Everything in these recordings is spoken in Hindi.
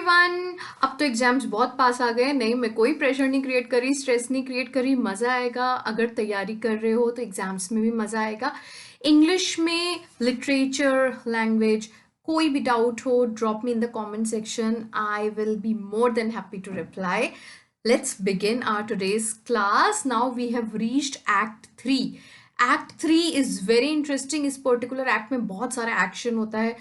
एवरीवन। अब तो एग्जाम्स बहुत पास आ गए। नहीं, मैं कोई प्रेशर नहीं क्रिएट करी, स्ट्रेस नहीं क्रिएट करी। मज़ा आएगा। अगर तैयारी कर रहे हो तो एग्जाम्स में भी मज़ा आएगा। इंग्लिश में, लिटरेचर, लैंग्वेज, कोई भी डाउट हो, drop me in the comment section. I will be more than happy to reply. Let's begin our today's class. Now we have reached Act 3. Act 3 is very interesting. इस पर्टिकुलर एक्ट में बहुत सारा एक्शन होता है.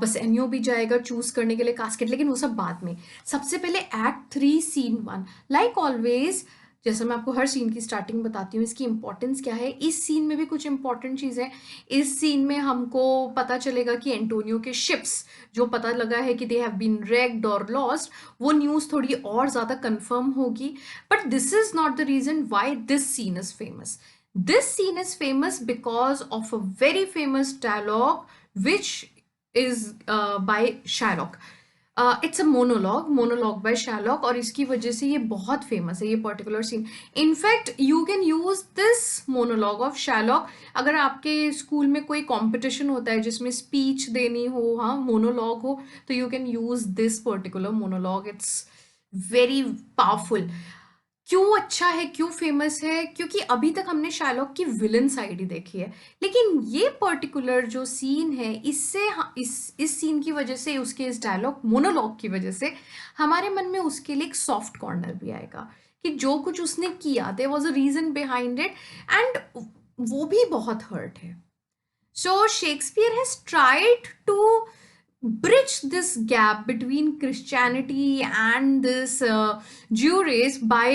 बस एनओ भी जाएगा चूज करने के लिए कास्केट, लेकिन वो सब बाद में. सबसे पहले एक्ट 3 सीन 1. लाइक ऑलवेज, जैसा मैं आपको हर सीन की स्टार्टिंग बताती हूँ, इसकी इंपॉर्टेंस क्या है. इस सीन में भी कुछ इंपॉर्टेंट चीज़ें. इस सीन में हमको पता चलेगा कि एंटोनियो के शिप्स जो पता लगा है कि दे हैव बीन रेक्ड और लॉस्ट, वो न्यूज़ थोड़ी और ज़्यादा कंफर्म होगी. But this is not the reason why this scene is famous. This scene is famous because of a very famous dialogue which is by Shylock. It's a monologue by Shylock, और इसकी वजह से ये बहुत फेमस है, ये particular scene. In fact you can use this monologue of Shylock अगर आपके स्कूल में कोई कंपटीशन होता है जिसमें स्पीच देनी हो, हाँ, मोनोलॉग हो, तो you can use this particular monologue. It's very powerful. क्यों अच्छा है, क्यों फेमस है? क्योंकि अभी तक हमने शार्लॉक की विलन साइड ही देखी है, लेकिन ये पर्टिकुलर जो सीन है, इससे इस सीन की वजह से, उसके इस डायलॉग मोनोलॉग की वजह से हमारे मन में उसके लिए एक सॉफ्ट कॉर्नर भी आएगा कि जो कुछ उसने किया, there was a reason behind it, and वो भी बहुत हर्ट है. So Shakespeare has tried to bridge this gap between Christianity and this Jew race by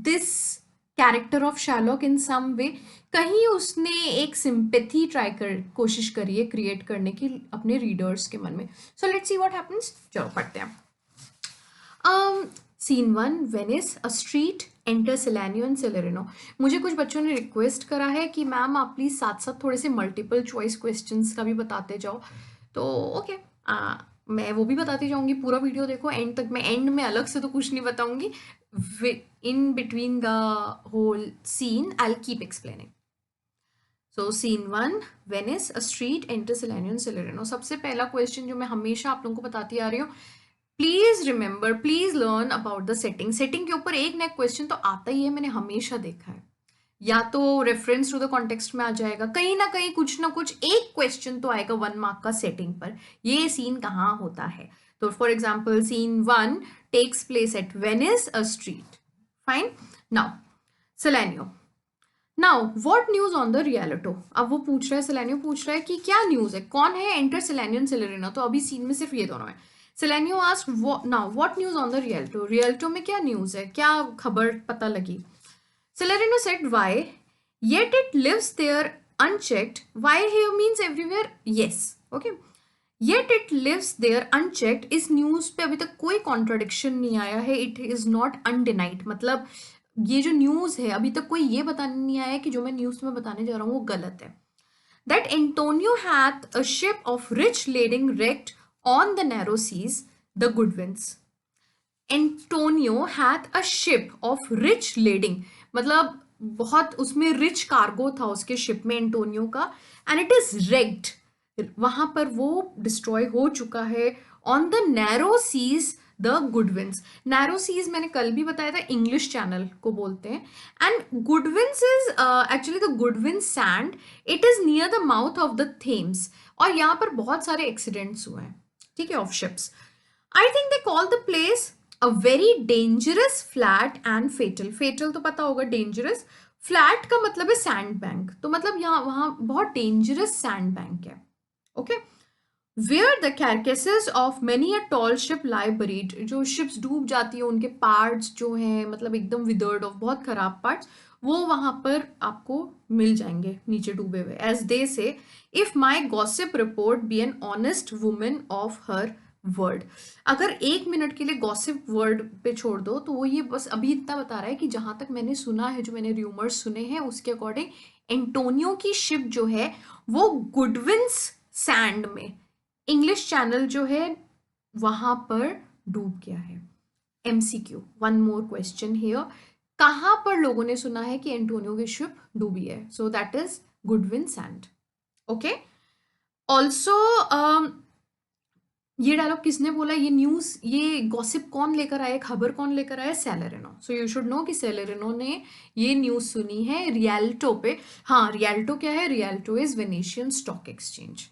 this character of Shylock in some way. कहीं उसने एक सिंपैथी कोशिश करी है क्रिएट करने की अपने रीडर्स के मन में. So let's see what happens. चलो पढ़ते हैं. Scene 1, Venice, a street, enter Solanio and Salarino. मुझे कुछ बच्चों ने रिक्वेस्ट करा है कि मैम आप प्लीज़ साथ साथ थोड़े से मल्टीपल चॉइस क्वेश्चंस का भी बताते जाओ. तो ओके, मैं वो भी बताती जाऊंगी. पूरा वीडियो देखो एंड तक. मैं एंड में अलग से तो कुछ नहीं बताऊंगी. In between the whole scene I will keep explaining. So scene 1, Venice, a street, enter Solanio and Salarino. सबसे पहला क्वेश्चन जो मैं हमेशा आप लोगों को बताती आ रही हूँ, please remember, please learn about the setting. Setting के ऊपर एक ना एक क्वेश्चन तो आता ही है, मैंने हमेशा देखा है. या तो रेफरेंस टू द कॉन्टेक्स्ट में आ जाएगा, कहीं ना कुछ एक क्वेश्चन तो आएगा 1 मार्क का सेटिंग पर. ये सीन कहाँ होता है? तो for example scene 1 takes place at Venice, a street. Fine. Now Solanio. Now what news on the Rialto. अब वो पूछ रहा है, सेलेनियो पूछ रहा है कि क्या न्यूज है, कौन है एंटर सेलेनियो एंड सेलेरिनो. तो अभी सीन में सिर्फ ये दोनों है. Solanio ask now what news on the Rialto. Rialto में क्या न्यूज है, क्या खबर पता लगी. Salarino said why yet it lives there unchecked. Why here means everywhere. Yes, okay. Yet it lives there unchecked, इस न्यूज पे अभी तक कोई कॉन्ट्रडिक्शन नहीं आया है. इट इज नॉट अनडिनाइड, मतलब ये जो न्यूज है अभी तक कोई ये बताने नहीं आया कि जो मैं न्यूज में बताने जा रहा हूँ वो गलत है. That Antonio hath a ship of rich lading wrecked on the narrow seas, the Goodwins. Antonio hath a ship of rich lading, मतलब बहुत उसमें रिच कार्गो था उसके शिप में एंटोनियो का. एंड इट इज wrecked, वहां पर वो डिस्ट्रॉय हो चुका है. On the narrow seas, the Goodwins. Narrow seas मैंने कल भी बताया था, इंग्लिश चैनल को बोलते हैं. And Goodwins is actually the Goodwin sand. It is near the mouth of the Thames. और यहाँ पर बहुत सारे एक्सीडेंट्स हुए हैं, ठीक है, of ships. I think they call the place a very dangerous, flat and fatal. Fatal तो पता होगा, डेंजरस. फ्लैट का मतलब है सैंड बैंक, तो मतलब यहाँ वहां बहुत डेंजरस सैंड बैंक है. Okay. Where the carcasses of many a tall ship lie buried. जो शिप्स डूब जाती है उनके पार्ट्स जो हैं, मतलब एकदम विदर्ड ऑफ, बहुत खराब पार्ट्स, वो वहां पर आपको मिल जाएंगे नीचे डूबे हुए. As they say, if my gossip report be an honest woman of her word. अगर 1 मिनट के लिए गॉसिप वर्ड पे छोड़ दो तो वो ये बस अभी इतना बता रहा है कि जहां तक मैंने सुना है, जो मैंने रूमर्स सुने हैं, उसके अकॉर्डिंग एंटोनियो की शिप जो है वो गुडविन्स सैंड में, इंग्लिश चैनल जो है वहां पर डूब गया है. MCQ, one more question here. कहां पर लोगों ने सुना है कि एंटोनियो की शिप डूबी है? So that is Goodwin sand. Okay. Also ये डायलॉग किसने बोला? ये न्यूज़, ये गॉसिप कौन लेकर आया, खबर कौन लेकर आया? सेलेरिनो। सो यू शुड नो कि सेलेरिनो ने ये न्यूज़ सुनी है रियल्टो पे। हाँ, रियल्टो क्या है? Rialto is Venetian stock exchange.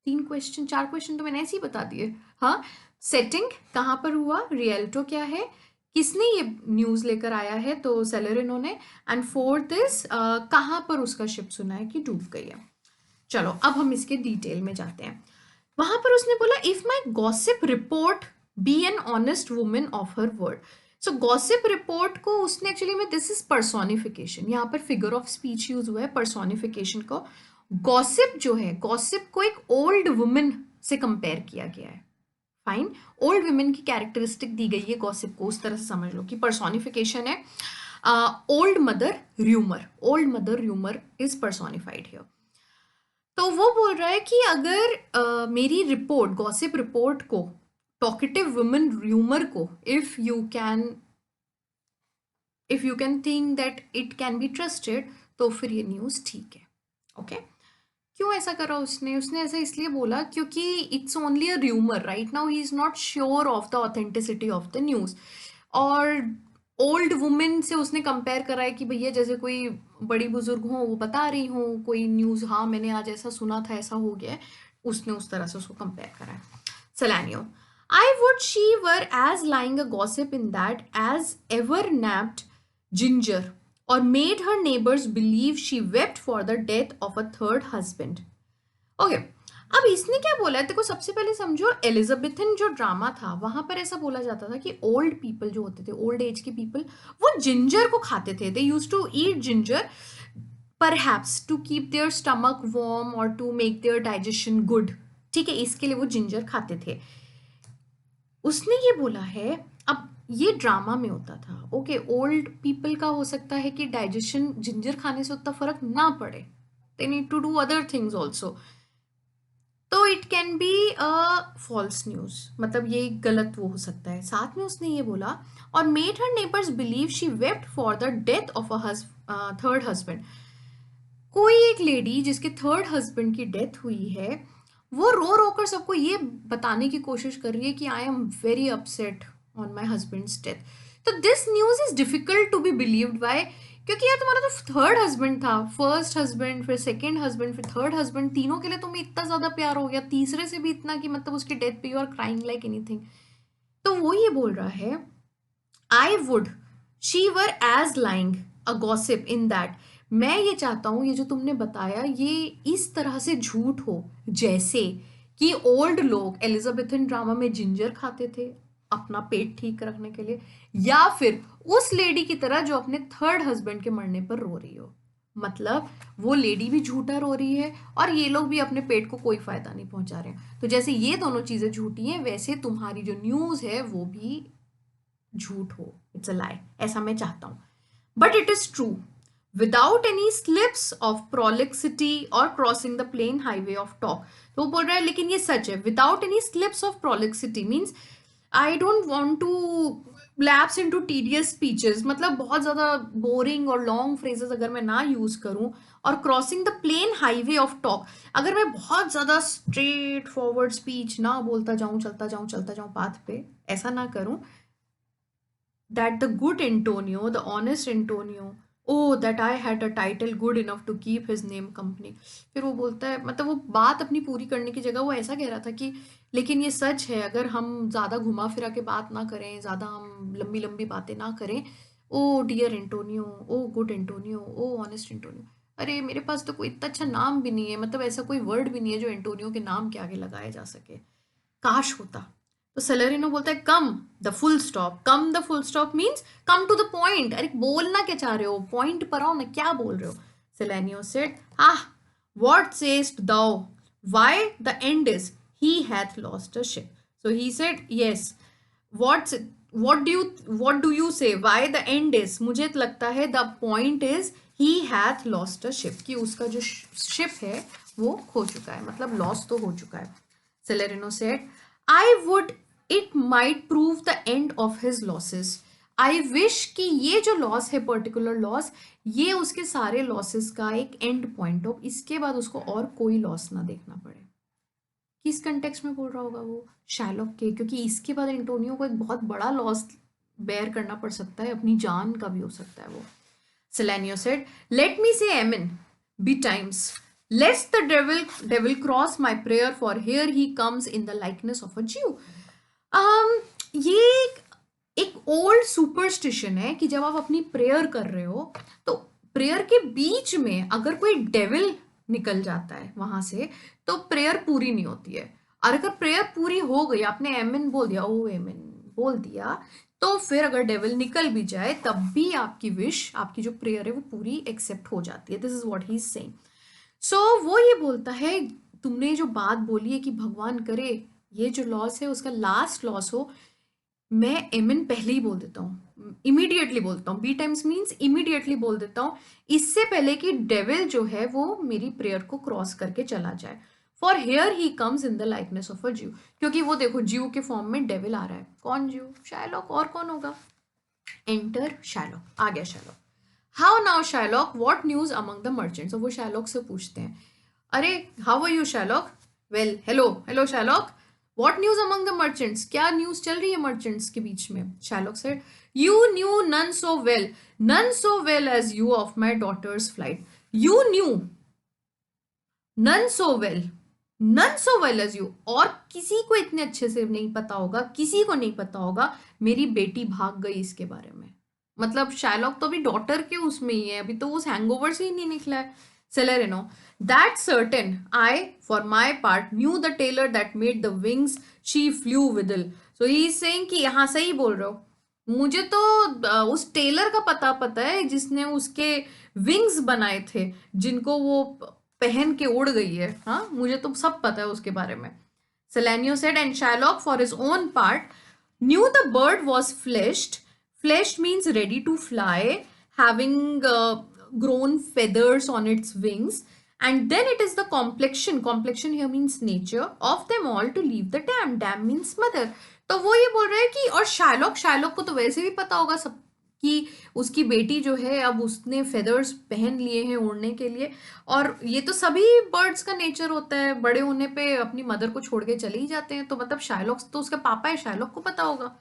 4 question तो मैंने ऐसे ही बता दिए। हाँ, सेटिंग कहाँ पर हुआ, रियल्टो क्या है, किसने ये न्यूज़ लेकर आया है, तो सेलेरिनो ने। एंड फोर्थ इज कहाँ पर उसका शिप सुना है कि डूब गई है। चलो अब हम इसके डिटेल में जाते हैं। वहां पर उसने बोला if my gossip report be an honest woman of her word. So gossip report को उसने एक्चुअली में, दिस इज पर्सोनिफिकेशन, यहाँ पर फिगर ऑफ स्पीच यूज हुआ है पर्सोनिफिकेशन को। गॉसिप जो है, गॉसिप को एक ओल्ड वुमेन से कंपेयर किया गया है। फाइन, ओल्ड वुमेन की कैरेक्टरिस्टिक दी गई है गॉसिप को, उस तरह से समझ लो कि पर्सोनिफिकेशन है। Old mother rumour, old mother rumour is personified here. तो वो बोल रहा है कि अगर मेरी रिपोर्ट, गॉसिप रिपोर्ट को, टॉकेटिव वुमेन र्यूमर को, if you can think that it can be trusted, तो फिर ये न्यूज़ ठीक है। ओके, क्यों ऐसा करा उसने? उसने ऐसा इसलिए बोला क्योंकि it's only a rumour, right now he is not sure of the authenticity of the news. और ओल्ड वुमेन से उसने कंपेयर करा है कि भैया जैसे कोई बड़ी बुजुर्ग हो, वो बता रही हो कोई न्यूज़, हाँ मैंने आज ऐसा सुना था, ऐसा हो गया है, उसने उस तरह से उसको कंपेयर करा है। Salanio, I would she were as lying a gossip in that as ever napped Ginger, or made her neighbors believe she wept for the death of a third husband. Okay, अब इसने क्या बोला है? देखो सबसे पहले समझो, एलिजाबेथन जो ड्रामा था वहां पर ऐसा बोला जाता था कि ओल्ड पीपल जो होते थे, ओल्ड एज के पीपल, वो जिंजर को खाते थे। They use to eat ginger perhaps to keep their stomach warm और to make their digestion good. ठीक है, इसके लिए वो जिंजर खाते थे। उसने ये बोला है, अब ये ड्रामा में होता था। ओके, ओल्ड पीपल का हो सकता है कि डाइजेशन जिंजर खाने से उतना फर्क ना पड़े, they need to do other things also, तो it can be a false news, मतलब ये गलत वो हो सकता है। साथ में उसने ये बोला, और made her neighbours believe she wept for the death of a third husband. कोई एक लेडी जिसके थर्ड हस्बैंड की डेथ हुई है, वो रो रो कर सबको ये बताने की कोशिश कर रही है कि I am very upset on my husband's death. तो this news is difficult to be believed by, क्योंकि यार तुम्हारा तो थर्ड हस्बैंड था, फर्स्ट हस्बैंड, फिर सेकंड हस्बैंड, फिर थर्ड हस्बैंड, तीनों के लिए तुम्हें इतना ज्यादा प्यार हो गया, तीसरे से भी इतना कि मतलब उसकी डेथ पे you are crying like anything. तो वो ये बोल रहा है, I would she were as lying a gossip in that, मैं ये चाहता हूं ये जो तुमने बताया ये इस तरह से झूठ हो जैसे कि ओल्ड लोग एलिजाबेथन ड्रामा में जिंजर खाते थे अपना पेट ठीक रखने के लिए, या फिर उस लेडी की तरह जो अपने थर्ड हस्बैंड के मरने पर रो रही हो। मतलब वो लेडी भी झूठा रो रही है और ये लोग भी अपने पेट को कोई फायदा नहीं पहुंचा रहे हैं। तो जैसे ये दोनों चीजें झूठी हैं, वैसे तुम्हारी जो न्यूज है वो भी झूठ हो, इट्स अ लाई, ऐसा मैं चाहता हूं। But it is true without any slips of prolixity और crossing the plain highway of talk. तो वो बोल रहा है लेकिन ये सच है, without any slips of prolixity means I don't want to lapse in to tedious speeches, मतलब बहुत ज्यादा बोरिंग और लॉन्ग फ्रेजेस अगर मैं ना यूज करूं, और crossing the plain highway of talk, अगर मैं बहुत ज्यादा स्ट्रेट फॉरवर्ड स्पीच ना बोलता जाऊं, चलता जाऊं पाथ पे, ऐसा ना करूं, that the good Antonio, the honest Antonio, oh that I had a title good enough to keep his name company। फिर वो बोलता है, मतलब वो बात अपनी पूरी करने की जगह वो ऐसा कह रहा था कि लेकिन ये सच है, अगर हम ज़्यादा घुमा फिरा के बात ना करें, ज़्यादा हम लंबी लंबी बातें ना करें, ओ डियर एंटोनियो, ओ गुड एंटोनियो, ओ ऑनेस्ट एंटोनियो। अरे मेरे पास तो कोई इतना अच्छा नाम भी नहीं है, मतलब ऐसा कोई वर्ड भी नहीं है जो एंटोनियो के नाम के आगे लगाया जा सके, काश होता। तो सेलेरिनो बोलता है come the full stop, come the full stop means come to the point. अरे बोलना क्या चाह रहे हो, पॉइंट पर आओ ना, क्या बोल रहे हो? सेलेनियो said, ah, what sayest thou? Why the end is he hath lost a ship. So he said yes, what's what do you say why the end is? मुझे लगता है the point is he hath lost a ship, कि उसका जो शिप है वो खो चुका है, मतलब लॉस तो हो चुका है। सेलेरिनो said, I would it might prove the end of his losses. I wish कि ये जो लॉस है, पर्टिकुलर लॉस, ये उसके सारे लॉसेस का एक एंड पॉइंट हो, इसके बाद उसको और कोई लॉस ना देखना पड़े। किस कंटेक्स्ट में बोल रहा होगा वो? शैलॉक के, क्योंकि इसके बाद एंटोनियो को एक बहुत बड़ा लॉस बेयर करना पड़ सकता है, अपनी जान का भी हो सकता है वो। Selenio said, "Let me say amen betimes. Lest the devil cross my prayer, for here he comes in the likeness of a Jew." ये एक ओल्ड सुपरस्टिशन है कि जब आप अपनी प्रेयर कर रहे हो तो प्रेयर के बीच में अगर कोई डेविल निकल जाता है वहां से तो प्रेयर पूरी नहीं होती है। और अगर प्रेयर पूरी हो गई, आपने एमेन बोल दिया, ओ एमेन बोल दिया, तो फिर अगर डेविल निकल भी जाए तब भी आपकी विश, आपकी जो प्रेयर है वो पूरी एक्सेप्ट हो जाती है। This is what he is saying. So वो ये बोलता है, तुमने जो बात बोली है कि भगवान करे ये जो लॉस है उसका लास्ट लॉस हो, मैं एमिन पहले ही बोल देता हूँ, इमीडिएटली बोलता हूँ। बी टाइम्स मीन्स इमीडिएटली बोल देता हूँ, इससे पहले कि डेविल जो है वो मेरी प्रेयर को क्रॉस करके चला जाए। For here he comes in the likeness of a Jew, क्योंकि वो देखो ज्यू के फॉर्म में डेविल आ रहा है। कौन ज्यू? शायलॉक। और कौन होगा? Enter Shylock. आ गया Shylock. How now Shylock, what news among the merchants? वो शायलॉक से पूछते हैं, अरे how are you Shylock? Well, hello hello Shylock, what news among the merchants? क्या न्यूज चल रही है मर्चेंट्स के बीच में? Shylock said, you knew none so well as you of my daughter's flight. You knew none so well as you, और किसी को इतने अच्छे से नहीं पता होगा, किसी को नहीं पता होगा मेरी बेटी भाग गई इसके बारे में। मतलब शायलॉक तो अभी डॉटर के उसमें ही है, अभी तो उस हैंगओवर से ही नहीं निकला है। Salarino, that certain I for my part knew the tailor that made the wings she flew withal. So he is saying कि यहाँ सही बोल रहे हो, मुझे तो उस टेलर का पता है जिसने उसके विंग्स बनाए थे, जिनको वो पहन के उड़ गई है। हाँ, मुझे तो सब पता है उसके बारे में। Selenio said, and Shylock, for his own part, knew the bird was fleshed. Fleshed means ready to fly, having grown feathers on its wings. And then it is the complexion. Complexion here means nature of them all to leave the dam. Dam means mother. तो वो ये बोल रहा है कि, और शायलॉक को तो वैसे भी पता होगा सब कि उसकी बेटी जो है अब उसने फेदर्स पहन लिए हैं उड़ने के लिए। और ये तो सभी बर्ड्स का नेचर होता है, बड़े होने पे अपनी मदर को छोड़ के चले ही जाते हैं। तो मतलब शायलॉक तो उसका पापा है, शायलॉक को पता होगा।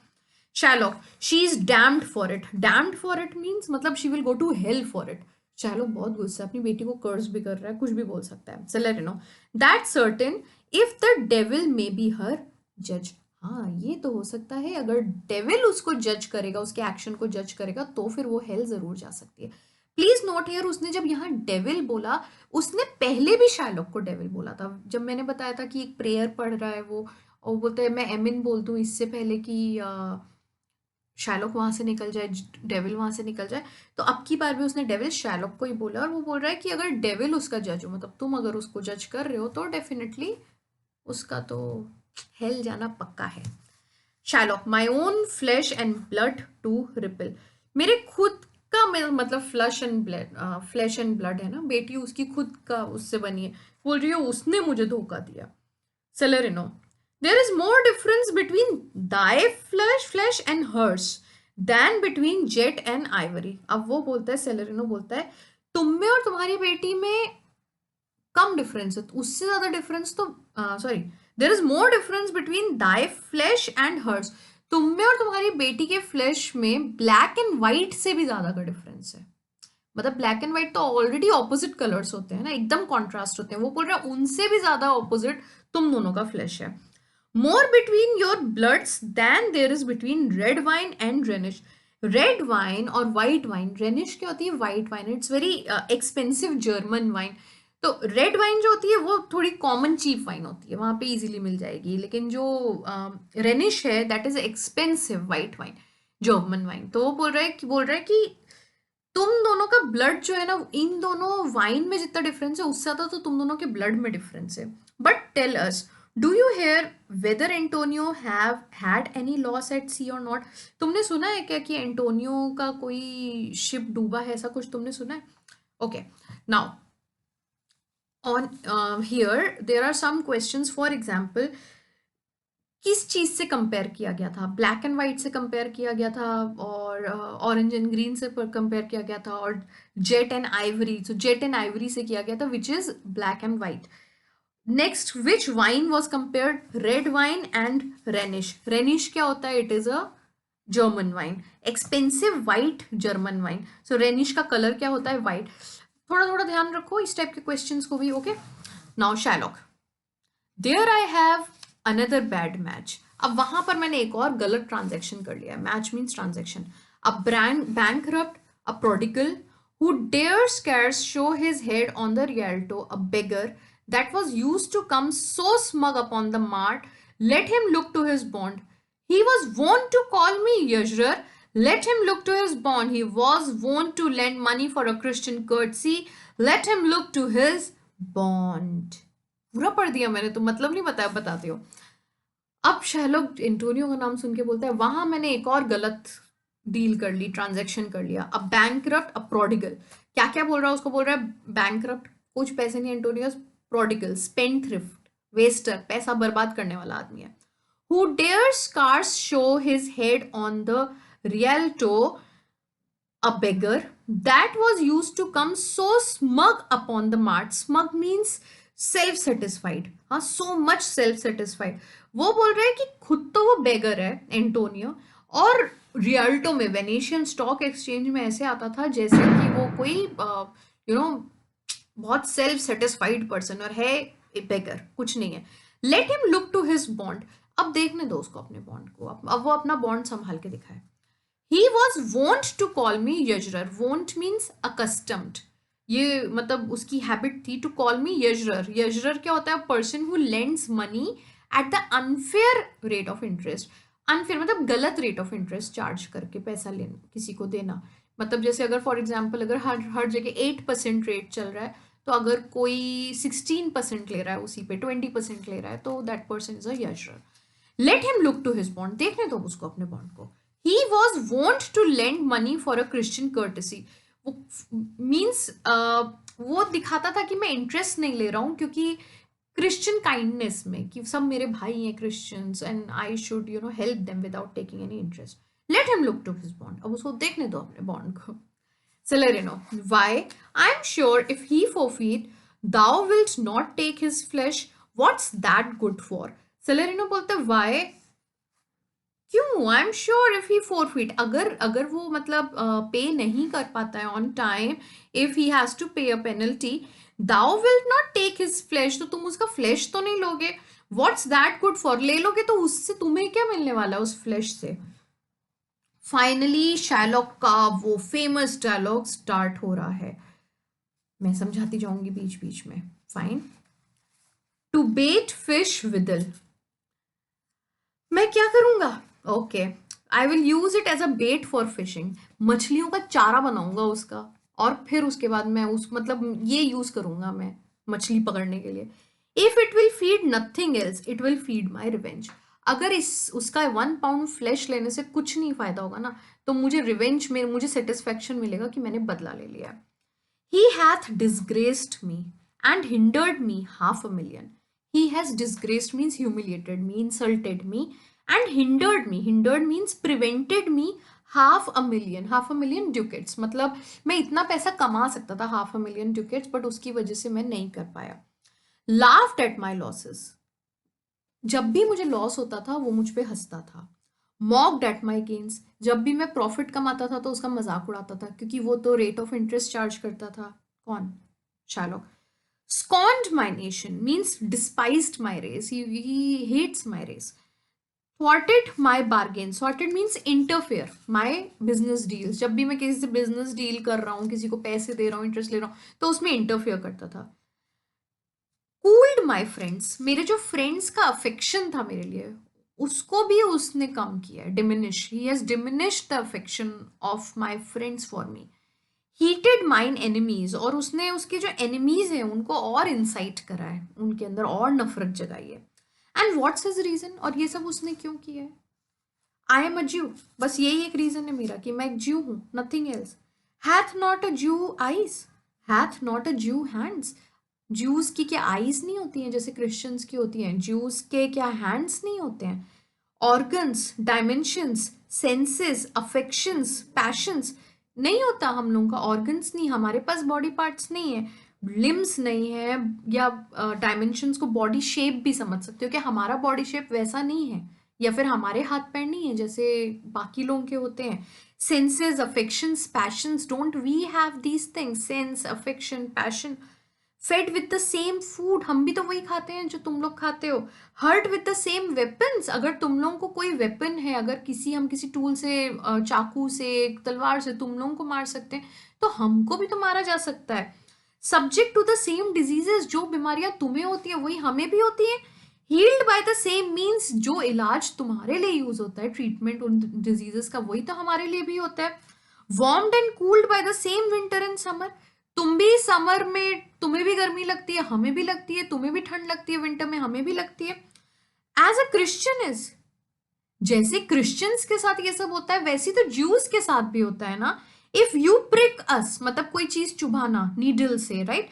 Shylock, she is damned for it. Damned for it means मतलब she will go to hell for it. Shylock बहुत गुस्सा, अपनी बेटी को कर्स भी कर रहा है, कुछ भी बोल सकता है। Salarino, that certain if the devil may be her जज। हाँ, ये तो हो सकता है, अगर डेविल उसको जज करेगा, उसके एक्शन को जज करेगा, तो फिर वो हेल जरूर जा सकती है। प्लीज नोट हियर, उसने जब यहाँ डेविल बोला, उसने पहले भी शायलॉक को डेविल बोला था। जब मैंने बताया था कि एक प्रेयर पढ़ रहा है वो, और बोलते हैं मैं एमिन बोल दूं इससे पहले कि शायलॉक वहां से निकल जाए, डेविल वहां से निकल जाए, तो अब की बार भी उसने डेविल शायलॉक को ही बोला। और वो बोल रहा है कि अगर डेविल उसका जज हो, मतलब तुम अगर उसको जज कर रहे हो, तो डेफिनेटली उसका तो हेल जाना पक्का है। Shylock, my own flesh and blood to rebel. मेरे खुद का मतलब फ्लैश एंड ब्लड है ना, बेटी उसकी खुद का उससे बनी है। बोल रही हो उसने मुझे धोखा दिया। Salarino, there is more difference between thy flesh and hers than between jet and ivory. अब वो बोलता है, सेलेरिनो बोलता है, तुम में और तुम्हारी बेटी में कम डिफरेंस है, उससे ज्यादा डिफरेंस तो sorry, there is more difference between thy flesh and hers. तुम में और तुम्हारी बेटी के फ्लैश में ब्लैक एंड व्हाइट से भी ज्यादा का डिफरेंस है। मतलब ब्लैक एंड व्हाइट तो ऑलरेडी ऑपोजिट कलर्स होते हैं ना, एकदम कॉन्ट्रास्ट होते हैं। वो बोल रहा है उनसे भी ज्यादा ऑपोजिट तुम दोनों का फ्लैश है। More between your bloods than there is between red wine and Rhenish. Red wine और व्हाइट वाइन, रेनिश क्या होती है? White wine, it's very expensive German wine. तो रेड वाइन जो होती है वो थोड़ी कॉमन चीप वाइन होती है, वहां पे इजीली मिल जाएगी। लेकिन जो रेनिश है that is expensive white wine, German wine. तो वो बोल रहा है कि तुम दोनों का ब्लड जो है ना, इन दोनों वाइन में जितना डिफरेंस है उससे ज्यादा तो तुम दोनों के ब्लड में डिफरेंस है। But tell us, do you hear whether Antonio have had any loss at sea or not? तुमने सुना है क्या कि एंटोनियो का कोई शिप डूबा है, ऐसा कुछ तुमने सुना है? Okay, now on here there are some questions. For example, किस चीज से कंपेयर किया गया था? ब्लैक एंड व्हाइट से कंपेयर किया गया था, और ऑरेंज एंड ग्रीन से कंपेयर किया गया था, और jet and ivory. So jet and ivory से किया गया था, which is black and white. Next, which wine was compared, red wine and Rhenish. Rhenish क्या होता है? It is a German wine, expensive white German wine. So Rhenish का कलर क्या होता है? वाइट. थोड़ा थोड़ा ध्यान रखो इस टाइप के क्वेश्चंस को भी. Okay, now Shylock. There I have another bad match. अब वहां पर मैंने एक और गलत ट्रांजेक्शन कर लिया. Match means transaction. A bankrupt, a prodigal who dares scarce show his head on the Rialto, a beggar that was used to come so smug upon the mart. Let him look to his bond. He was wont to call me Yajrar. Let him look to his bond. He was wont to lend money for a Christian courtesy. Let him look to his bond. पूरा पढ़ दिया मैंने तो, मतलब नहीं बताया, बताती हूँ. अब शैलोक एंटोनियो का नाम सुन के बोलता है, वहां मैंने एक और गलत डील कर ली, ट्रांजैक्शन कर लिया. अब बैंकरप्ट, अब प्रोडिगल. क्या क्या बोल रहा है? उसको बोल रहा है बैंकरप्ट, कुछ पैसे नहीं Antonio's. Prodigal, spendthrift, waster, पैसा बर्बाद करने वाला आदमी है. Who dare scarce show his head on the Rialto, a beggar that was used to come so smug upon the mart. Smug means self satisfied. हाँ, so much self satisfied. वो बोल रहे हैं कि खुद तो वो बेगर है एंटोनियो, और रियल्टो में, वेनेशियन स्टॉक एक्सचेंज में ऐसे आता था जैसे कि वो कोई बहुत सेल्फ सेटिस्फाइड पर्सन, और है बेगर, कुछ नहीं है. Let him look to his bond. अब देखने दो उसको अपने बॉन्ड को. अब वो अपना बॉन्ड संभाल के दिखाए. He was wont to call me Yajrar. Wont means accustomed. ये मतलब उसकी हैबिट थी टू कॉल मी यजरर. यजरर क्या होता है? Person who lends money at the unfair rate of interest. Unfair मतलब गलत रेट ऑफ इंटरेस्ट चार्ज करके पैसा लेना, किसी को देना. मतलब जैसे अगर फॉर एग्जाम्पल अगर हर जगह 8% रेट चल रहा है, तो अगर कोई 16% ले रहा है, उसी पे 20% ले रहा है, तो that person is a usurer. Let him look to his bond. देखने दो उसको अपने बॉन्ड को. He was wont to lend money for a Christian courtesy. वो मीन्स वो दिखाता था कि मैं इंटरेस्ट नहीं ले रहा हूँ क्योंकि क्रिश्चियन काइंडनेस में, कि सब मेरे भाई हैं Christians and I should help them without taking any interest. Let him look to his bond. अब उसको देखने दो अपने बॉन्ड को. Celerino, why? I am sure if he forfeit, thou wilt not take his flesh. What's that good for? Celerino बोलते why? क्यों? I am sure if he forfeit, अगर वो मतलब पे नहीं कर पाता है on time, if he has to pay a penalty, thou will not take his flesh, तो तुम उसका फ्लैश तो नहीं लोगे. What's that good for? ले लोगे तो उससे तुम्हें क्या मिलने वाला है उस फ्लैश से. फाइनली शैलॉक का वो फेमस डायलॉग स्टार्ट हो रहा है. मैं समझाती जाऊंगी बीच बीच में. Fine. To bait fish withal. मैं क्या करूंगा? Okay, I will use it as a bait for fishing. मछलियों का चारा बनाऊंगा उसका, और फिर उसके बाद मैं उस मतलब ये यूज करूंगा मैं मछली पकड़ने के लिए. If it will feed nothing else, it will feed my revenge. अगर इस उसका 1 पाउंड फ्लैश लेने से कुछ नहीं फायदा होगा ना, तो मुझे रिवेंज में मुझे सेटिस्फेक्शन मिलेगा कि मैंने बदला ले लिया. He hath disgraced me and hindered me 500,000. He has disgraced means humiliated me, insulted me, and hindered me. Hindered means prevented me 500,000. 500,000 ducats. मतलब मैं इतना पैसा कमा सकता था 500,000 ducats, बट उसकी वजह से मैं नहीं कर पाया. Laughed at my losses. जब भी मुझे लॉस होता था वो मुझ पे हंसता था. Mocked at my gains. जब भी मैं प्रॉफिट कमाता था तो उसका मजाक उड़ाता था, क्योंकि वो तो रेट ऑफ इंटरेस्ट चार्ज करता था. कौन? Shylock. Scorned my nation means despised my race. He hates my race. Thwarted my bargain. Thwarted means interfere my business deals. जब भी मैं किसी से बिजनेस डील कर रहा हूँ, किसी को पैसे दे रहा हूँ, इंटरेस्ट ले रहा हूँ, तो उसमें इंटरफेयर करता था. Cooled my friends. मेरे जो फ्रेंड्स का अफेक्शन था मेरे लिए, उसको भी उसने कम किया है. Diminish. He has diminished the affection of my friends for me. Heated mine enemies. और उसने उसके जो एनिमीज हैं उनको और इंसाइट करा है, उनके अंदर और नफरत जगाई है. And what's his reason? और ये सब उसने क्यों किया है? आई एम अ ज्यू. बस यही एक रीजन है मेरा कि मैं एक ज्यू हूं, nothing else. Hath not a ज्यू आईज, हैथ नॉट अ ज्यू हैंड्स. ज्यूज की क्या आईज नहीं होती हैं जैसे क्रिश्चियंस की होती हैं? ज्यूज के क्या हैंड्स नहीं होते हैं? Organs, dimensions, senses, affections, patience नहीं होता हम लोगों का. ऑर्गन्स नहीं, हमारे पास बॉडी पार्ट्स नहीं है. लिम्स नहीं है, या डायमेंशंस को बॉडी शेप भी समझ सकते हो कि हमारा बॉडी शेप वैसा नहीं है, या फिर हमारे हाथ पैर नहीं है जैसे बाकी लोगों के होते हैं. Senses, affections, passions, don't we have these things? Sense, affection, passion. Fed with the same food, हम भी तो वही खाते हैं जो तुम लोग खाते हो. Hurt with the same weapons, अगर तुम लोगों को कोई वेपन है, अगर हम किसी टूल से, चाकू से, तलवार से तुम लोगों को मार सकते हैं, तो हमको भी तो मारा जा सकता है. Subject to the same diseases, जो बीमारियां तुम्हें होती है वही हमें भी होती है. Healed by the same means, जो इलाज तुम्हारे लिए यूज होता है, ट्रीटमेंट उन डिजीजेस का, वही तो हमारे लिए भी होता है. Warmed and cooled bye the same winter and summer, तुम भी समर में तुम्हें भी गर्मी लगती है, हमें भी लगती है, तुम्हें भी ठंड लगती है विंटर में, हमें भी लगती है. एज अ क्रिश्चियन इज, जैसे क्रिश्चियंस के साथ ये सब होता है वैसे तो ज्यूज के साथ भी होता है ना. इफ यू प्रिक अस, मतलब कोई चीज चुभाना नीडल से, right.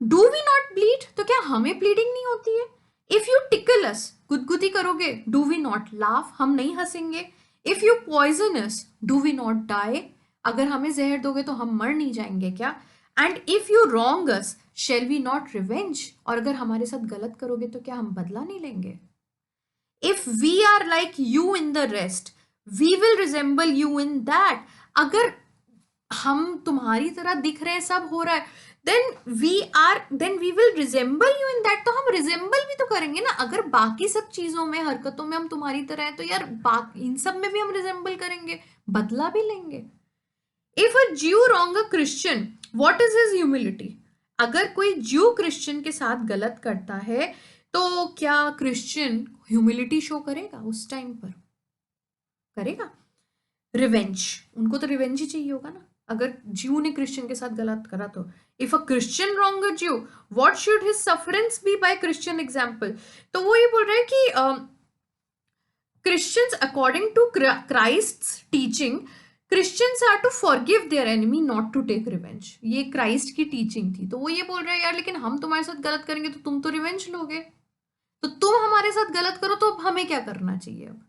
Do we not bleed, तो क्या हमें ब्लीडिंग नहीं होती है? इफ यू टिकल अस, गुदगुदी करोगे, डू वी नॉट लाफ, हम नहीं हंसेंगे? If you poison us, do we not die, अगर हमें जहर दोगे तो हम मर नहीं जाएंगे क्या? And if you wrong us, shall we not revenge, और अगर हमारे साथ गलत करोगे तो क्या हम बदला नहीं लेंगे? If we are like you in the rest, we will resemble you in that, अगर हम तुम्हारी तरह दिख रहे हैं, सब हो रहा है, then we will resemble you in that, तो हम रिजेंबल भी तो करेंगे ना. अगर बाकी सब चीजों में, हरकतों में हम तुम्हारी तरह है, तो यार इन सब में भी हम रिजेंबल करेंगे, बदला भी लेंगे. इफ अ ज्यू wrong a Christian, what is his humility, अगर कोई ज्यू क्रिश्चियन के साथ गलत करता है तो क्या क्रिश्चियन ह्यूमिलिटी शो करेगा? उस टाइम पर करेगा. रिवेंज, उनको तो रिवेंज ही चाहिए होगा ना, अगर ज्यू ने क्रिश्चियन के साथ गलत करा तो. If a Christian wrong a Jew, what should his sufferance be by Christian example, तो वो ये बोल रहे हैं कि Christians according to Christ's teaching, Christians are to forgive their enemy, not to take revenge. ये क्राइस्ट की टीचिंग थी. तो वो ये बोल रहे हैं यार लेकिन हम तुम्हारे साथ गलत करेंगे तो तुम तो रिवेंज लोगे, तो तुम हमारे साथ गलत करो तो अब हमें क्या करना चाहिए अब?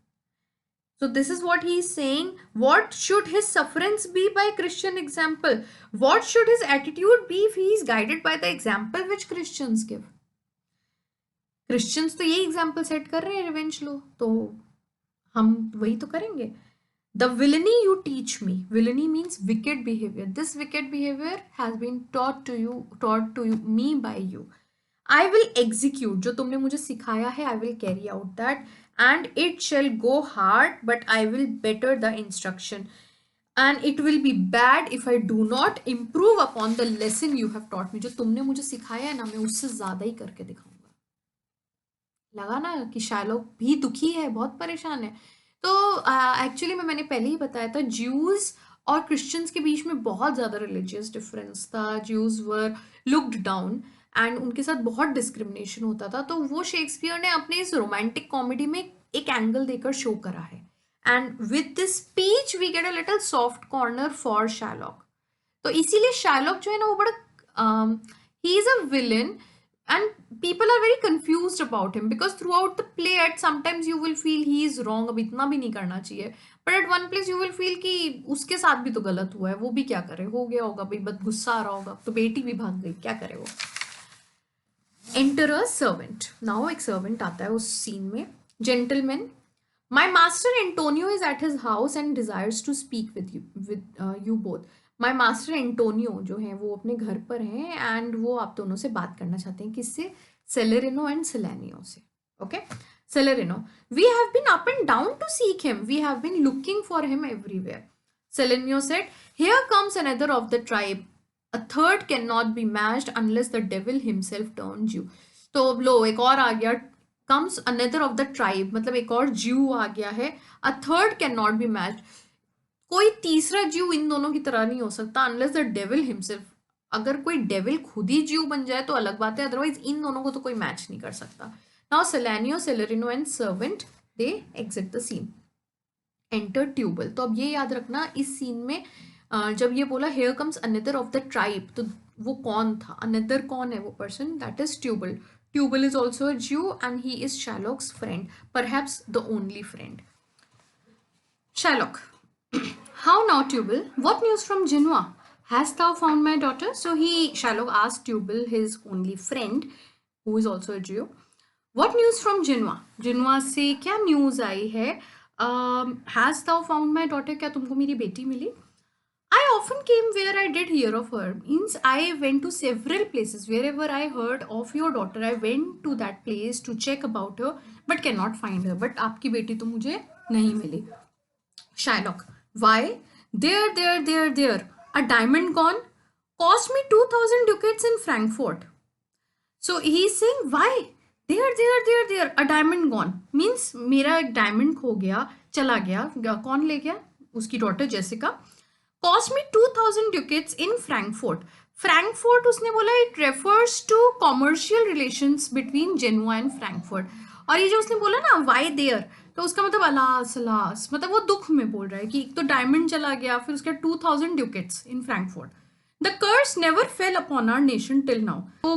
So this is what he is saying. What should his sufferance be by Christian example? What should his attitude be if he is guided by the example which Christians give? Christians तो यही example set कर रहे हैं, revenge लो, तो हम वही तो करेंगे. The villainy you teach me. Villainy means wicked behavior. This wicked behavior has been taught to you, me by you. I will execute, जो तुमने मुझे सिखाया है, I will carry out that, and it shall go hard, but I will better the instruction, and it will be bad if I do not improve upon the lesson you have taught me. जो तुमने मुझे सिखाया है ना, मैं उससे ज़्यादा ही करके दिखाऊंगा. लगा ना कि शायलोक भी दुखी है, बहुत परेशान है. तो एक्चुअली मैंने पहले ही बताया था, ज्यूज और क्रिश्चियंस के बीच में बहुत ज़्यादा रिलीजियस डिफरेंस था. Jews were looked down and उनके साथ बहुत डिस्क्रिमिनेशन होता था. तो वो शेक्सपियर ने अपने इस रोमांटिक कॉमेडी में एक एंगल देकर शो करा है. And with this speech we get a little soft corner for Shylock. तो इसीलिए शायलॉक जो है ना, वो बड़ा ही is a villain and people are very confused about him because throughout the play at sometimes you will feel he is wrong, अब इतना भी नहीं करना चाहिए, but at one place you will feel कि उसके साथ भी तो गलत हुआ है, वो भी क्या करे, हो गया होगा भाई, बस गुस्सा आ रहा होगा, तो बेटी भी भाग गई, क्या करे वो. Enter a servant. Now एक servant आता है उस scene में. Gentlemen, my master Antonio is at his house and desires to speak with you both. My master Antonio जो है वो अपने घर पर हैं and वो आप दोनों से बात करना चाहते हैं. किससे? Celerino and Silenio से. Okay? Celerino, we have been up and down to seek him. We have been looking for him everywhere. Silenio said, here comes another of the tribe. A third cannot be matched unless the devil himself turns you. तो लो एक और आ गया. Comes another of the tribe, मतलब एक और ज्यू आ गया है. A third cannot be matched. कोई तीसरा ज्यू इन दोनों की तरह नहीं हो सकता unless the devil himself. अगर कोई डेविल खुद ही ज्यू बन जाए तो अलग बात है, अदरवाइज इन दोनों को तो कोई मैच नहीं कर सकता. Now Celenio, Celerino and servant they exit the scene. Enter Tubal. तो अब ये याद रखना इस सीन में जब ये बोला here comes another of the tribe, तो वो कौन था? another कौन है वो person? That is Tubal. Tubal is also a Jew and he is Shylock's friend, perhaps the only friend. Shylock. How now, Tubal? What news from Genoa? Hast thou found my daughter? So Shylock asked Tubal, his only friend, who is also a Jew, what news from Jinwa? Jinwa से क्या news आई है? Hast thou found my daughter? क्या तुमको मेरी बेटी मिली? I often came where I did hear of her. Means I went to several places. Wherever I heard of your daughter, I went to that place to check about her, but cannot find her. But आपकी बेटी तो मुझे नहीं मिली. Shylock, why? There. A diamond gone? Cost me 2000 ducats in Frankfurt. So he's saying, why? There. A diamond gone. Means मेरा एक diamond खो गया, चला गया. कौन ले गया? उसकी daughter Jessica. Cost me 2000 ducats in Frankfurt. Frankfurt उसने बोला it refers to commercial relations between Genoa and Frankfurt. और ये जो उसने बोला ना why there, तो उसका मतलब अलास मतलब वो दुख में बोल रहा है कि एक तो डायमंड चला गया, फिर उसके 2000 ducats in Frankfurt. The curse never fell upon our nation till now. तो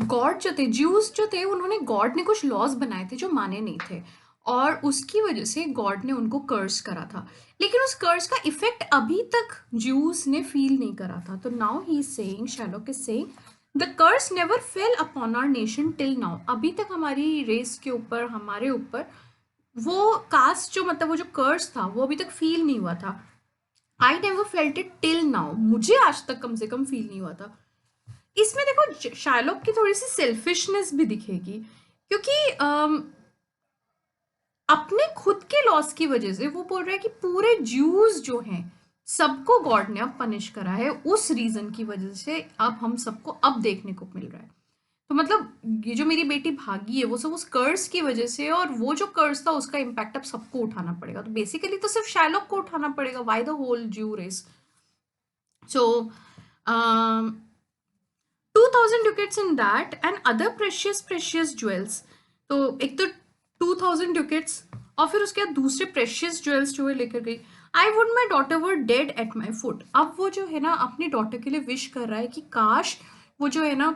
गॉड जो थे, ज्यूज जो थे, उन्होंने गॉड ने कुछ लॉज बनाए थे जो माने नहीं थे और उसकी वजह से गॉड ने उनको कर्स करा था, लेकिन उस कर्स का इफेक्ट अभी तक ज्यूज ने फील नहीं करा था. तो now he is saying, Shylock is saying, the curse never fell upon our nation till now. अभी तक हमारी रेस के ऊपर, हमारे ऊपर वो कास्ट जो मतलब वो जो कर्स था वो अभी तक फील नहीं हुआ था. I never felt it till now. मुझे आज तक कम से कम फील नहीं हुआ था. इसमें देखो शार्लॉक की थोड़ी सी सेल्फिशनेस भी दिखेगी, क्योंकि अपने खुद के लॉस की वजह से वो बोल रहा है कि पूरे ज्यूज जो हैं सबको गॉड ने अब पनिश करा है, उस रीजन की वजह से अब हम सबको अब देखने को मिल रहा है. तो मतलब ये जो मेरी बेटी भागी है वो सब उस कर्स की वजह से, और वो जो कर्स था उसका इम्पैक्ट अब सबको उठाना पड़ेगा. तो बेसिकली तो सिर्फ शार्लॉक को उठाना पड़ेगा, वाई द होल ज्यू race. So 2000 ducats in that and other precious jewels. तो एक तो 2000 ducats और फिर उसके बाद दूसरे precious jewels जो है लेकर गई. I would my daughter were dead at my foot. अब वो जो है ना अपनी डॉटर के लिए विश कर रहा है कि काश वो जो है ना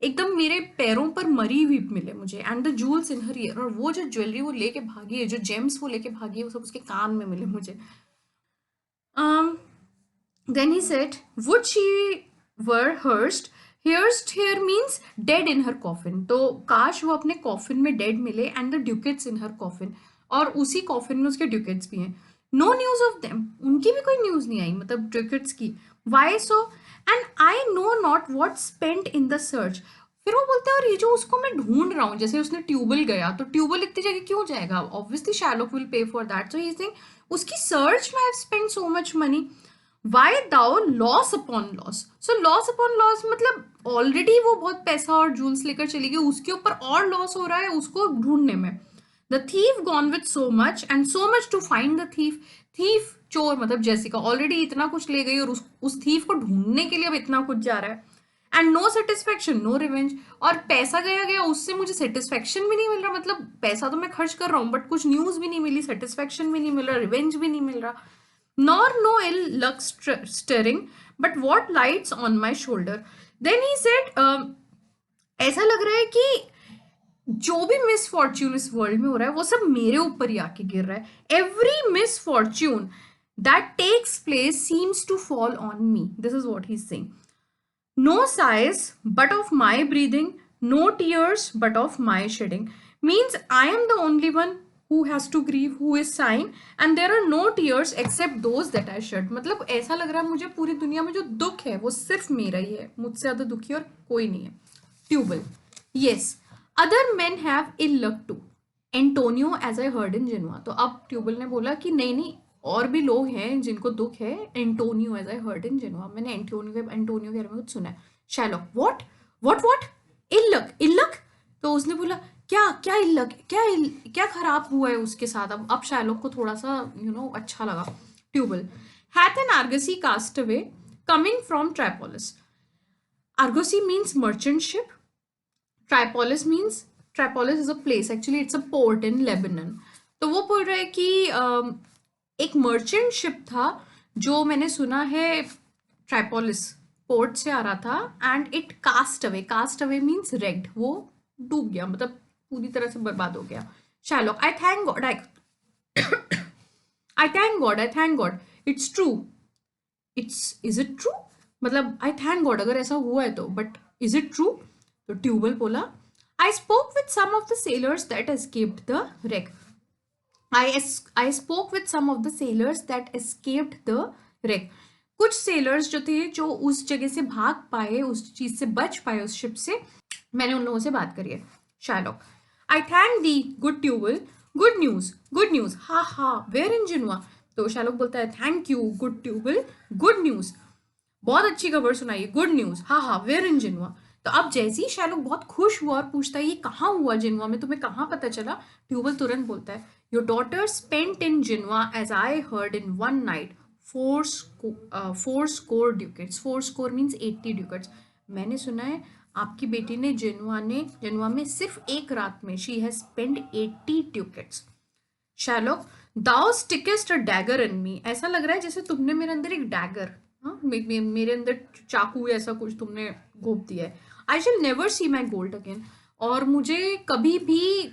एकदम मेरे पैरों पर मरी हुई मिले मुझे, and the jewels in her ear, और वो जो ज्वेलरी वो लेके भागी है, जो जेम्स वो लेके भागी है, वो सब उसके कान में मिले मुझे. Then he said, would she were hearsed. Hearsed here means dead in her coffin. तो काश वो अपने कॉफिन में डेड मिले, and the ducats in her coffin. और उसी कॉफिन में उसके ducats भी हैं. No news of them. उनकी भी कोई न्यूज नहीं आई, मतलब ducats की. Why so? And I know not what spent in the search. फिर वो बोलते हैं और ये जो उसको मैं ढूंढ रहा हूँ, जैसे उसने ट्यूबल गया, तो ट्यूबल इतनी जगह क्यों जाएगा? Obviously Sherlock will pay for that. So he is saying उसकी सर्च में I have spent so much money. Why thou loss upon loss? So loss upon loss मतलब ऑलरेडी वो बहुत पैसा और जूल्स लेकर चली गई, उसके ऊपर और लॉस हो रहा है उसको ढूंढने में. The thief gone with so much and so much to find the thief. thief चोर मतलब जेसिका ऑलरेडी इतना कुछ ले गई और उस thief को ढूंढने के लिए अब इतना कुछ जा रहा है. And no satisfaction no revenge. और पैसा गया गया, उससे मुझे सेटिस्फेक्शन भी नहीं मिल रहा. मतलब पैसा तो मैं खर्च कर रहा हूँ बट कुछ न्यूज भी नहीं मिली, सेटिस्फेक्शन भी नहीं मिल रहा, रिवेंज भी नहीं मिल रहा. Nor no ill luck stirring, but what lights on my shoulder. Then he said, ऐसा लग रहा है कि जो भी मिसफॉर्च्यून इस वर्ल्ड में हो रहा है वो सब मेरे ऊपर ही आके गिर रहा है. Every misfortune that takes place seems to fall on me. This is what he's saying. No sighs but of my breathing, no tears but of my shedding. Means I am the only one who has to grieve, who is sighing, and there are no tears except those that I shed. मतलब ऐसा लग रहा है मुझे पूरी दुनिया में जो दुख है वो सिर्फ मेरा ही है, मुझसे ज़्यादा दुखी और कोई नहीं है. Tubal, yes, other men have ill luck too. Antonio as I heard in Genoa. तो अब ट्यूबल ने बोला कि नहीं और भी लोग हैं जिनको दुख है. Antonio as I heard in Genoa. मैंने एंटोनियो के बारे में कुछ सुना है. शैलोक, what ill luck. तो उसने बोला क्या इल्लक, क्या खराब हुआ है उसके साथ. अब शार्लॉक को थोड़ा सा अच्छा लगा. Tubal, hath an argosy cast away coming from Tripolis. Argosy means merchant ship. Tripolis is a place, actually it's a port in Lebanon. तो वो बोल रहा है कि एक मर्चेंट शिप था जो मैंने सुना है ट्राइपोलिस पोर्ट से आ रहा था, and it cast away means wrecked, वो डूब गया, मतलब पूरी तरह से बर्बाद हो गया. Sherlock, I thank God. It's true. Is it true? मतलब आई थैंक गॉड अगर ऐसा हुआ है तो, बट इज इट ट्रू? तो ट्यूबल बोला, I spoke with some of the sailors that escaped the wreck. I spoke with some of the sailors that escaped the wreck. कुछ सेलर्स जो थे जो उस जगह से भाग पाए, उस चीज से बच पाए, उस शिप से, मैंने उन लोगों से बात करी है. Shylock, I thank thee good Tubal, good news, ha ha, where in Genoa. तो शार्लॉक बोलता है thank you good Tubal, good news, बहुत अच्छी खबर सुनाई, good news, ha ha, where in Genoa. तो अब जैसे ही शार्लॉक बहुत खुश हुआ और पूछता है ये कहाँ हुआ जिनुआ में, तुम्हें कहाँ पता चला? ट्यूबल तुरंत बोलता है your daughter spent in Genoa as I heard in one night four score ducats. 4 score means 80 ducats. मैंने सुना है आपकी बेटी ने जिनुआ में सिर्फ एक रात में she has spend 80 ducats. Shylock, thou stickest a dagger in me. ऐसा लग रहा है जैसे तुमने मेरे अंदर एक डैगर, हाँ, मेरे अंदर चाकू ऐसा कुछ तुमने घोप दिया है. I shall never see my gold again. और मुझे कभी भी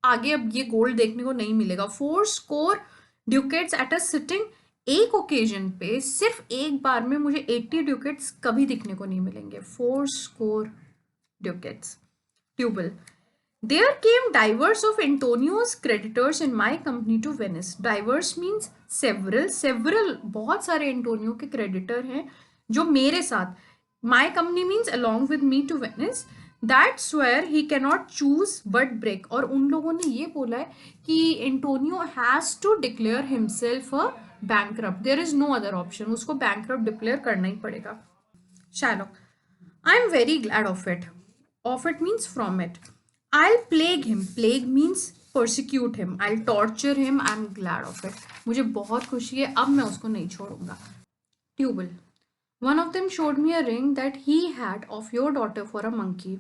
आगे अब ये गोल्ड देखने को नहीं मिलेगा. 4 स्कोर ड्यूकेट्स एट अ सिटिंग. एक ओकेजन पे सिर्फ एक बार में मुझे 80 ड्यूकेट्स कभी दिखने को नहीं मिलेंगे. 4 score ducats. Tubal, there came divers of Antonio's creditors in my company to Venice. Divers means several बहुत सारे एंटोनियो के क्रेडिटर हैं जो मेरे साथ. My company means along with me to Venice. That swear he cannot choose but break. और उन लोगों ने ये बोला है कि Antonio has to declare himself a bankrupt. There is no other option. उसको bankrupt declare करना ही पड़ेगा. Shylock, I am very glad of it. Of it means from it. I'll plague him. Plague means persecute him. I'll torture him. I'm glad of it. मुझे बहुत खुशी है, अब मैं उसको नहीं छोड़ूंगा. Tubal, one of them showed me a ring that he had of your daughter for a monkey.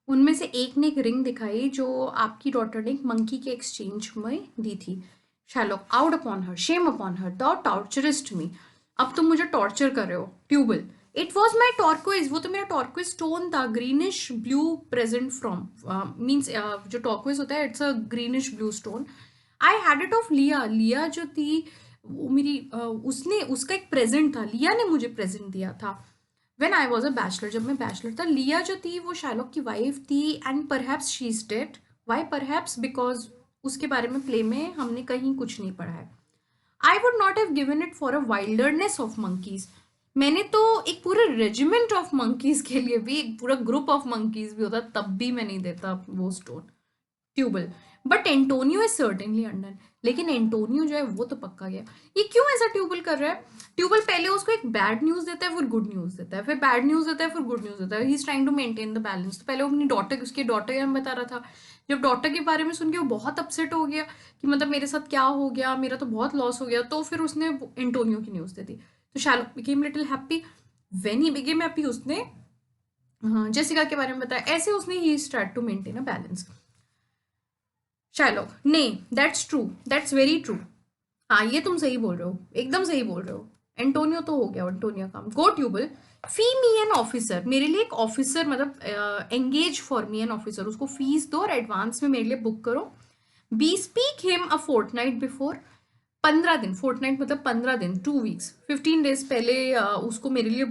उनमें से एक ने एक रिंग दिखाई जो आपकी डॉटर ने एक मंकी के एक्सचेंज में दी थी. Shylock, out upon her, shame upon her, thou torturest me. अब तुम मुझे टॉर्चर कर रहे हो. Tubal, it was my turquoise. वो तो मेरा टॉर्कोइज स्टोन था, greenish blue present from, means जो टॉर्कोइज होता है it's a greenish blue stone. I had it of लिया. लिया जो थी वो मेरी उसने, उसका एक प्रेजेंट था, लिया ने मुझे प्रेजेंट दिया था when I was a bachelor, जब मैं बैचलर था. लिया जो थी वो शार्लॉक की वाइफ थी and perhaps she is dead. Why perhaps? Because उसके बारे में प्ले में हमने कहीं कुछ नहीं पढ़ा है. I would not have given it for a wilderness of monkeys. मैंने तो एक पूरे रेजिमेंट ऑफ मंकीज के लिए भी, एक पूरा ग्रुप ऑफ मंकीज भी होता तब भी मैं नहीं देता वो stone. Tubal, but Antonio is certainly undone. लेकिन एंटोनियो जो है वो तो पक्का गया. ये क्यों ऐसा ट्यूबल कर रहा है? ट्यूबल पहले उसको एक बैड न्यूज देता है, फिर गुड न्यूज देता है, फिर बैड न्यूज देता है, फिर गुड न्यूज देता है. He is trying to maintain the balance. तो पहले वो अपनी डॉटर, उसकी डॉटर के में बता रहा था. जब डॉटर के बारे में सुन के वो बहुत अपसेट हो गया कि मतलब मेरे साथ क्या हो गया, मेरा तो बहुत लॉस हो गया, तो फिर उसने एंटोनियो की न्यूज दे दी. तो Shylock became little happy. When he became happy उसने जेसिका के बारे में बताया. ऐसे उसने ही start to maintain a balance. Shylock, नहीं, that's true, that's very true. हाँ, ये तुम सही बोल रहे हो, एकदम सही बोल रहे हो. एंटोनियो तो हो गया, एंटोनियो काम. Go Tubal, fee me an officer. मेरे लिए एक ऑफिसर, मतलब engage for me an officer. उसको फीस दो और एडवांस में मेरे लिए बुक करो. Bespeak him a fortnight before. 15 दिन, फोर्टनाइट मतलब 15 दिन, 2 वीक्स, 15 डेज पहले उसको मेरे लिए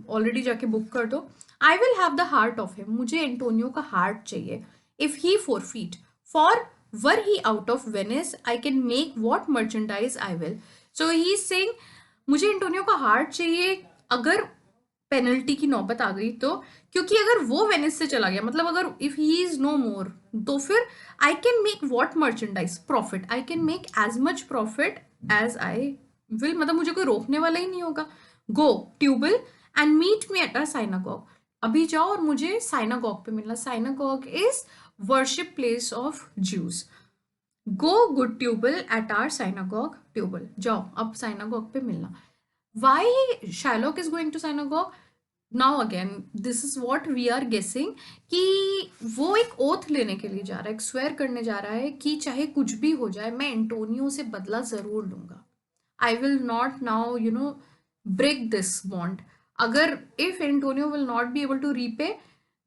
ऑलरेडी जाके बुक कर दो. I will have the heart of him. मुझे एंटोनियो का हार्ट चाहिए. If he forfeit, for were he out of Venice, I can make what merchandise I will. So he is saying मुझे एंटोनियो का हार्ट चाहिए अगर पेनल्टी की नौबत आ गई तो. क्योंकि अगर वो वेनिस से चला गया, मतलब अगर if he is no more, तो फिर I can make what merchandise profit. I can make as much profit as I will. मतलब मुझे कोई रोकने वाला ही नहीं होगा. Go Tubal and meet me at a synagogue. अभी जाओ और मुझे साइनागॉग पे मिलना. Synagogue is worship place of Jews. Go good Tubal at our synagogue. Tubal, जाओ अब साइनागॉग पे मिलना. Why Shylock is going to synagogue? Now again this is what we are guessing कि वो एक ओथ लेने के लिए जा रहा है, एक स्वेयर करने जा रहा है कि चाहे कुछ भी हो जाए मैं एंटोनियो से बदला जरूर लूंगा. I will not now break this bond. अगर if Antonio will not be able to repay,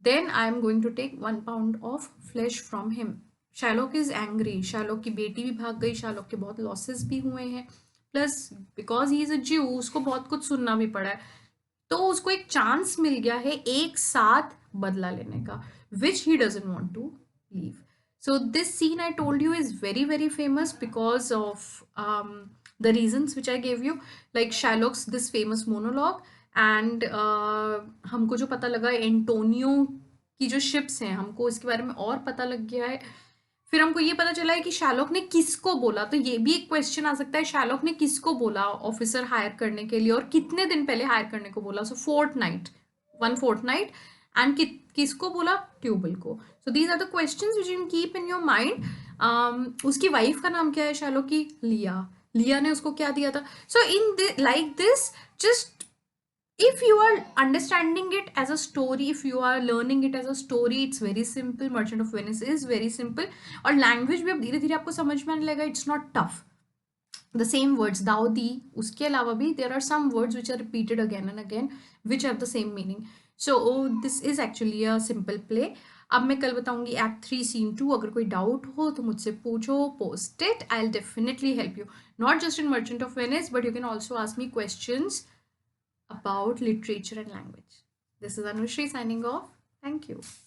then I am going to take 1 pound of flesh from him. Sherlock is angry. Sherlock की बेटी भी भाग गई, शार्लॉक के बहुत लॉसेस भी हुए हैं, प्लस बिकॉज ही इज अ ज्यू उसको बहुत कुछ सुनना भी पड़ा है. तो उसको एक चांस मिल गया है एक साथ बदला लेने का, which he doesn't want to leave. So this scene I told you is very very famous because of the reasons which I gave you, like Shylock's this famous monologue and हमको जो पता लगा एंटोनियो की जो शिप्स हैं हमको इसके बारे में और पता लग गया है. फिर हमको ये पता चला है कि शैलॉक ने किसको बोला, तो ये भी एक क्वेश्चन आ सकता है शैलॉक ने किसको बोला ऑफिसर हायर करने के लिए और कितने दिन पहले हायर करने को बोला. सो फोर्टनाइट, 1 fortnight. एंड किसको बोला, ट्यूबल को. So these are the questions which you can keep in your mind. उसकी वाइफ का नाम क्या है शैलॉक की, लिया. लिया ने उसको क्या दिया था. So in like this, just if you are understanding it as a story, if you are learning it as a story, it's very simple. Merchant of Venice is very simple. और लैंग्वेज भी अब धीरे धीरे आपको समझ में आने लगा. It's not tough. the same words दाऊ दी, उसके अलावा भी there are some words which are repeated again and again which have the same meaning. So this is actually a simple play. अब मैं कल बताऊंगी एक्ट 3 सीन 2. अगर कोई डाउट हो तो मुझसे पूछो, post it, I will definitely help you. Not just in merchant of Venice but you can also ask me questions about literature and language. This is Anushri signing off. Thank you.